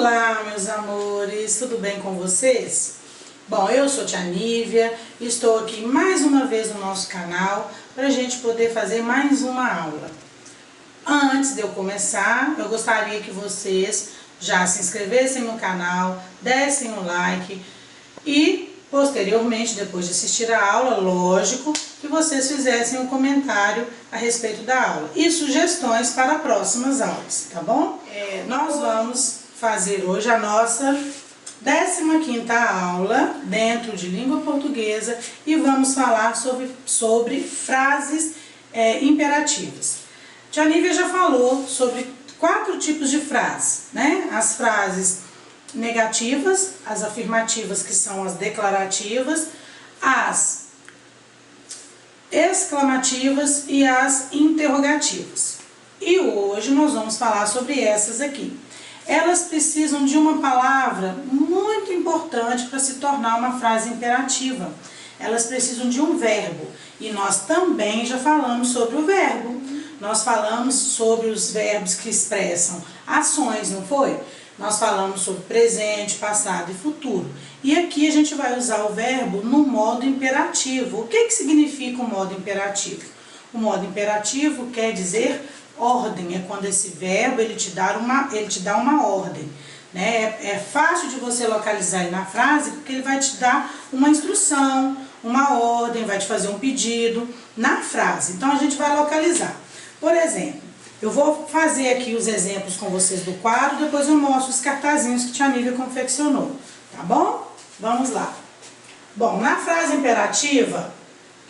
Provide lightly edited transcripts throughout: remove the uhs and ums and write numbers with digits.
Olá, meus amores, tudo bem com vocês? Bom, eu sou Tia Nívia, estou aqui mais uma vez no nosso canal para a gente poder fazer mais uma aula. Antes de eu começar, eu gostaria que vocês já se inscrevessem no canal, dessem um like e, posteriormente, depois de assistir a aula, lógico, que vocês fizessem um comentário a respeito da aula e sugestões para próximas aulas, tá bom? Nós vamos fazer hoje a nossa 15ª aula dentro de língua portuguesa e vamos falar sobre frases imperativas. Tia Nívia já falou sobre 4 tipos de frases, né? As frases negativas, as afirmativas, que são as declarativas, as exclamativas e as interrogativas. E hoje nós vamos falar sobre essas aqui. Elas precisam de uma palavra muito importante para se tornar uma frase imperativa. Elas precisam de um verbo. E nós também já falamos sobre o verbo. Nós falamos sobre os verbos que expressam ações, não foi? Nós falamos sobre presente, passado e futuro. E aqui a gente vai usar o verbo no modo imperativo. O que significa o modo imperativo? O modo imperativo quer dizer ordem, é quando esse verbo ele te dá uma ordem, né? É fácil de você localizar aí na frase, porque ele vai te dar uma instrução, uma ordem, vai te fazer um pedido na frase. Então a gente vai localizar. Por exemplo, eu vou fazer aqui os exemplos com vocês do quadro, depois eu mostro os cartazinhos que Tia Nívia confeccionou, tá bom? Vamos lá. Bom, na frase imperativa,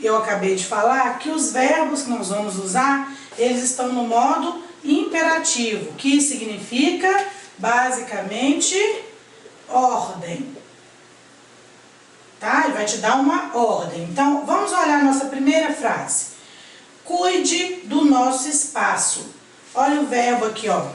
eu acabei de falar que os verbos que nós vamos usar, eles estão no modo imperativo, que significa, basicamente, ordem. Tá? Ele vai te dar uma ordem. Então, vamos olhar a nossa primeira frase. Cuide do nosso espaço. Olha o verbo aqui, ó.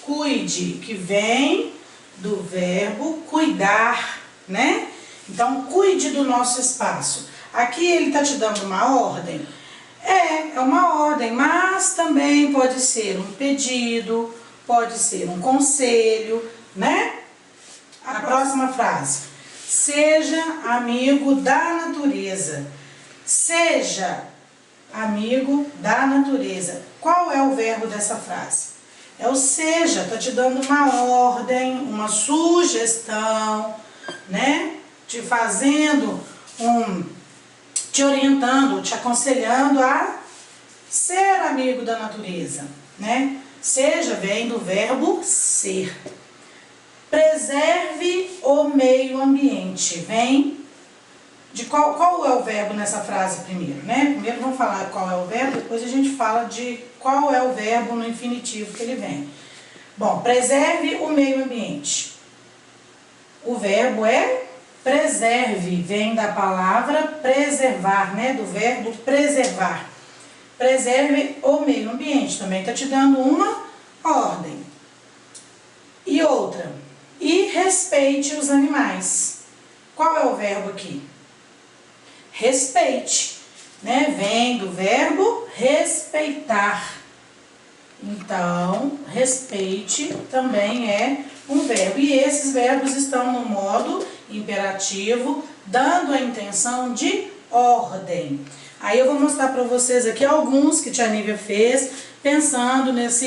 Cuide, que vem do verbo cuidar, né? Então, cuide do nosso espaço. Aqui ele está te dando uma ordem. É uma ordem, mas também pode ser um pedido, pode ser um conselho, né? A próxima frase. Seja amigo da natureza. Seja amigo da natureza. Qual é o verbo dessa frase? É o seja, está te dando uma ordem, uma sugestão, né? Te fazendo te orientando, te aconselhando a ser amigo da natureza, né? Seja vem do verbo ser. Preserve o meio ambiente. Vem de qual é o verbo nessa frase primeiro, né? Primeiro vamos falar qual é o verbo, depois a gente fala de qual é o verbo no infinitivo que ele vem. Bom, preserve o meio ambiente. O verbo é preserve, vem da palavra preservar, né? Do verbo preservar. Preserve o meio ambiente, também está te dando uma ordem. E outra, e respeite os animais. Qual é o verbo aqui? Respeite, né? Vem do verbo respeitar. Então, respeite também é um verbo. E esses verbos estão no modo imperativo, dando a intenção de ordem. Aí eu vou mostrar para vocês aqui alguns que Tia Nívia fez, pensando nisso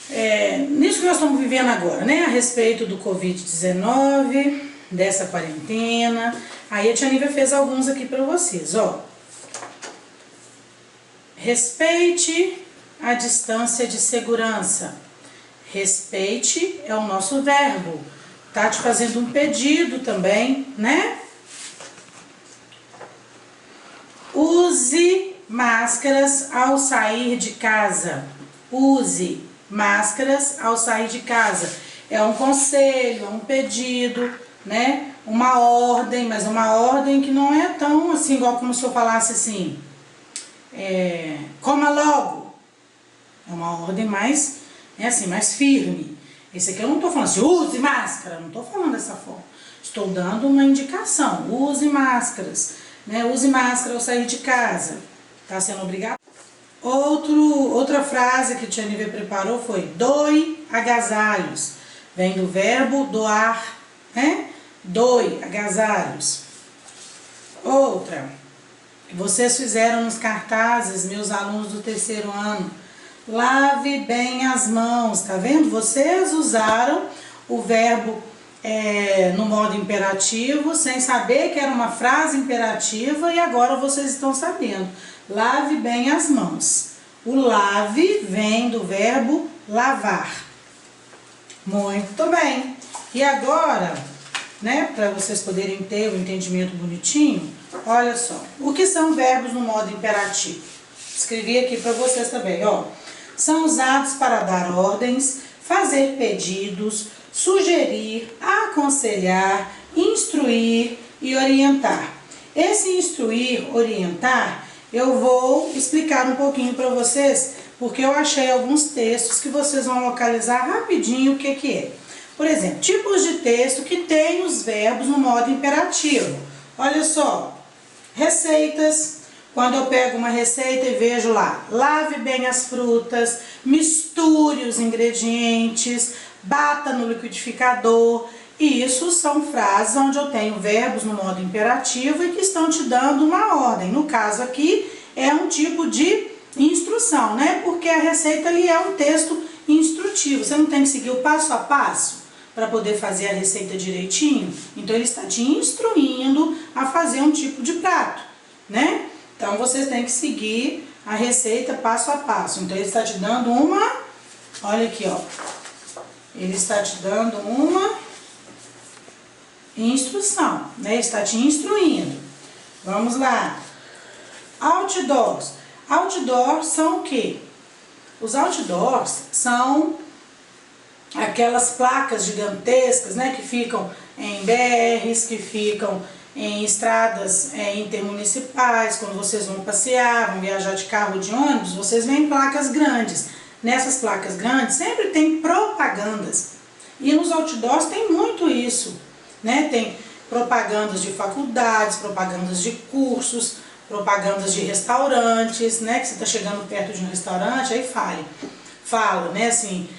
que nós estamos vivendo agora, né? A respeito do Covid-19, dessa quarentena. Aí a Tia Nívia fez alguns aqui para vocês, ó. Respeite a distância de segurança. Respeite é o nosso verbo. Tá te fazendo um pedido também, né? Use máscaras ao sair de casa. Use máscaras ao sair de casa. É um conselho, é um pedido, né? Uma ordem, mas uma ordem que não é tão assim, igual como se eu falasse assim, coma logo. É uma ordem mais, mais firme. Esse aqui eu não estou falando assim, use máscara, não estou falando dessa forma. Estou dando uma indicação, use máscaras, né? Use máscara ao sair de casa. Está sendo obrigado? Outra frase que Tia Nívia preparou foi: doe agasalhos. vem do verbo doar, né? Doe, agasalhos. Outra, vocês fizeram nos cartazes, meus alunos do terceiro ano, lave bem as mãos, tá vendo? Vocês usaram o verbo no modo imperativo, sem saber que era uma frase imperativa, e agora vocês estão sabendo. Lave bem as mãos. O lave vem do verbo lavar. Muito bem. E agora, né, para vocês poderem ter um entendimento bonitinho, olha só. O que são verbos no modo imperativo? Escrevi aqui para vocês também, ó. São usados para dar ordens, fazer pedidos, sugerir, aconselhar, instruir e orientar. Esse instruir, orientar, eu vou explicar um pouquinho para vocês, porque eu achei alguns textos que vocês vão localizar rapidinho o que que é. Por exemplo, tipos de texto que tem os verbos no modo imperativo. Olha só, receitas. Quando eu pego uma receita e vejo lá, lave bem as frutas, misture os ingredientes, bata no liquidificador. E isso são frases onde eu tenho verbos no modo imperativo e que estão te dando uma ordem. No caso aqui, é um tipo de instrução, né? Porque a receita ali é um texto instrutivo. Você não tem que seguir o passo a passo para poder fazer a receita direitinho. Então, ele está te instruindo a fazer um tipo de prato, né? Então, vocês têm que seguir a receita passo a passo. Então, ele está te dando uma... Olha aqui, ó. Ele está te dando uma instrução, né? Ele está te instruindo. Vamos lá. Outdoors. Outdoors são o quê? Os outdoors são aquelas placas gigantescas, né? Que ficam em BRs, que ficam em estradas intermunicipais, quando vocês vão passear, vão viajar de carro ou de ônibus, vocês veem placas grandes. Nessas placas grandes sempre tem propagandas. E nos outdoors tem muito isso, né? Tem propagandas de faculdades, propagandas de cursos, propagandas de restaurantes, né? Que você está chegando perto de um restaurante, aí fala, né? Assim,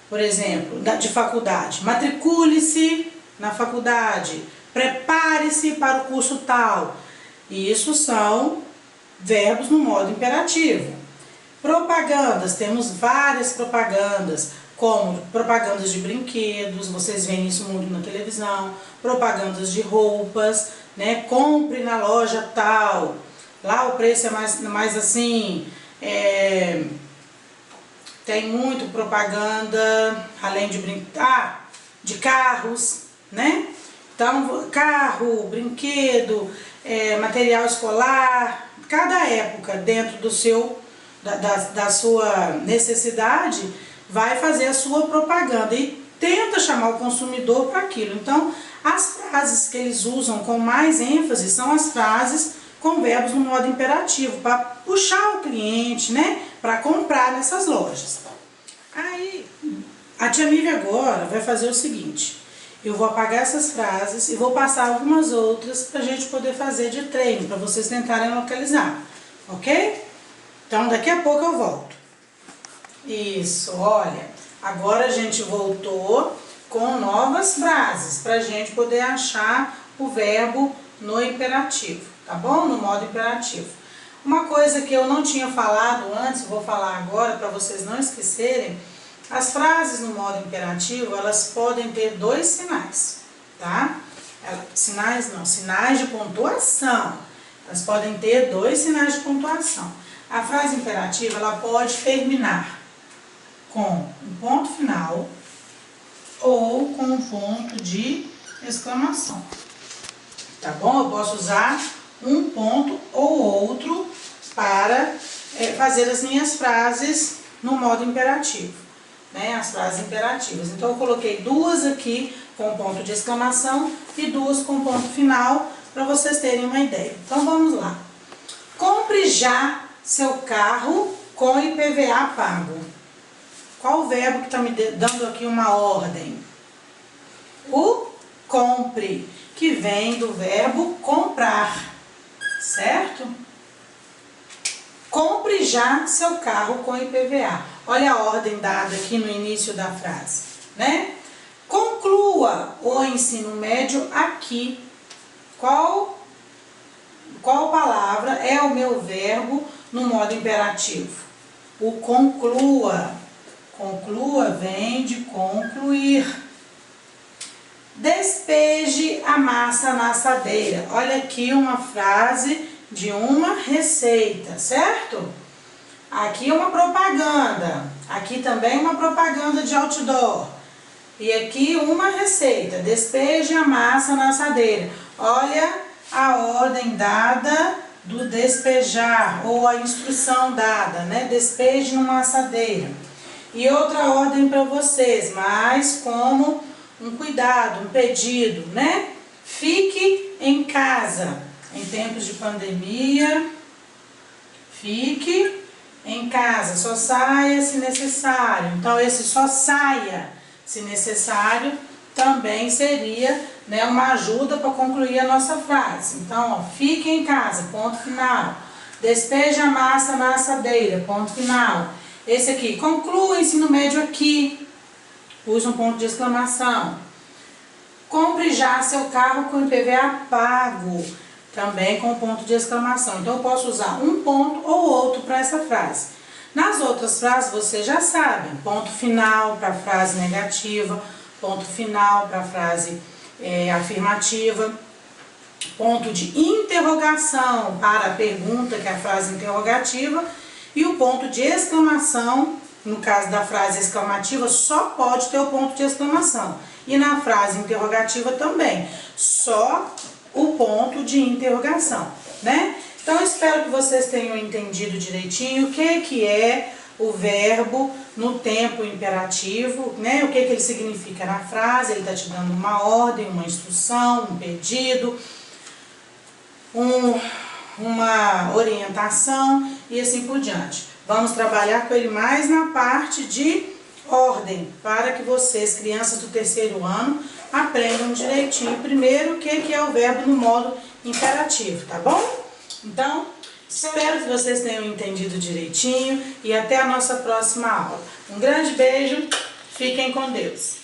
por exemplo, de faculdade, matricule-se na faculdade, prepare-se para o curso tal. E isso são verbos no modo imperativo. Propagandas, temos várias propagandas, como propagandas de brinquedos, vocês veem isso muito na televisão, propagandas de roupas, né? Compre na loja tal, lá o preço é mais assim, tem muito propaganda, além de de carros, né? Então, carro, brinquedo, material escolar, cada época dentro do da sua necessidade vai fazer a sua propaganda e tenta chamar o consumidor para aquilo. Então, as frases que eles usam com mais ênfase são as frases com verbos no modo imperativo, para puxar o cliente, né, para comprar nessas lojas. Aí, a tia Mívia agora vai fazer o seguinte: eu vou apagar essas frases e vou passar algumas outras para a gente poder fazer de treino, para vocês tentarem localizar, ok? Então, daqui a pouco eu volto. Isso, olha, agora a gente voltou com novas frases, para a gente poder achar o verbo no imperativo, tá bom? No modo imperativo. Uma coisa que eu não tinha falado antes, vou falar agora para vocês não esquecerem: as frases no modo imperativo, elas podem ter dois sinais, tá? Sinais de pontuação. Elas podem ter dois sinais de pontuação. A frase imperativa, ela pode terminar com um ponto final ou com um ponto de exclamação, tá bom? Eu posso usar um ponto ou outro para fazer as minhas frases no modo imperativo, né? As frases imperativas. Então, eu coloquei duas aqui com ponto de exclamação e duas com ponto final, para vocês terem uma ideia. Então, vamos lá. Compre já seu carro com IPVA pago. Qual o verbo que está me dando aqui uma ordem? O compre, que vem do verbo comprar, certo? Compre compre já seu carro com IPVA. Olha a ordem dada aqui no início da frase, né? Conclua o ensino médio aqui. Qual palavra é o meu verbo no modo imperativo? O conclua. Conclua vem de concluir. Despeje a massa na assadeira. Olha aqui uma frase de uma receita, certo? Aqui uma propaganda. Aqui também uma propaganda de outdoor. E aqui uma receita. Despeje a massa na assadeira. Olha a ordem dada do despejar, ou a instrução dada, né? Despeje numa assadeira. E outra ordem para vocês, mas como um cuidado, um pedido, né? Fique em casa. Em tempos de pandemia, fique em casa. Só saia se necessário. Então, esse só saia se necessário também seria, né, uma ajuda para concluir a nossa frase. Então, ó, fique em casa, ponto final. Despeje a massa na assadeira, ponto final. Esse aqui, conclua o ensino médio aqui. Pus um ponto de exclamação. Compre já seu carro com IPVA pago. Também com ponto de exclamação. Então, eu posso usar um ponto ou outro para essa frase. Nas outras frases, vocês já sabem. Ponto final para a frase negativa. Ponto final para a frase afirmativa. Ponto de interrogação para a pergunta, que é a frase interrogativa. E o ponto de exclamação, no caso da frase exclamativa, só pode ter o ponto de exclamação. E na frase interrogativa também, só o ponto de interrogação, né? Então, espero que vocês tenham entendido direitinho o que é o verbo no tempo imperativo, né? O que ele significa na frase. Ele está te dando uma ordem, uma instrução, um pedido, uma orientação e assim por diante. Vamos trabalhar com ele mais na parte de ordem, para que vocês, crianças do terceiro ano, aprendam direitinho primeiro o que é o verbo no modo imperativo, tá bom? Então, espero que vocês tenham entendido direitinho e até a nossa próxima aula. Um grande beijo, fiquem com Deus!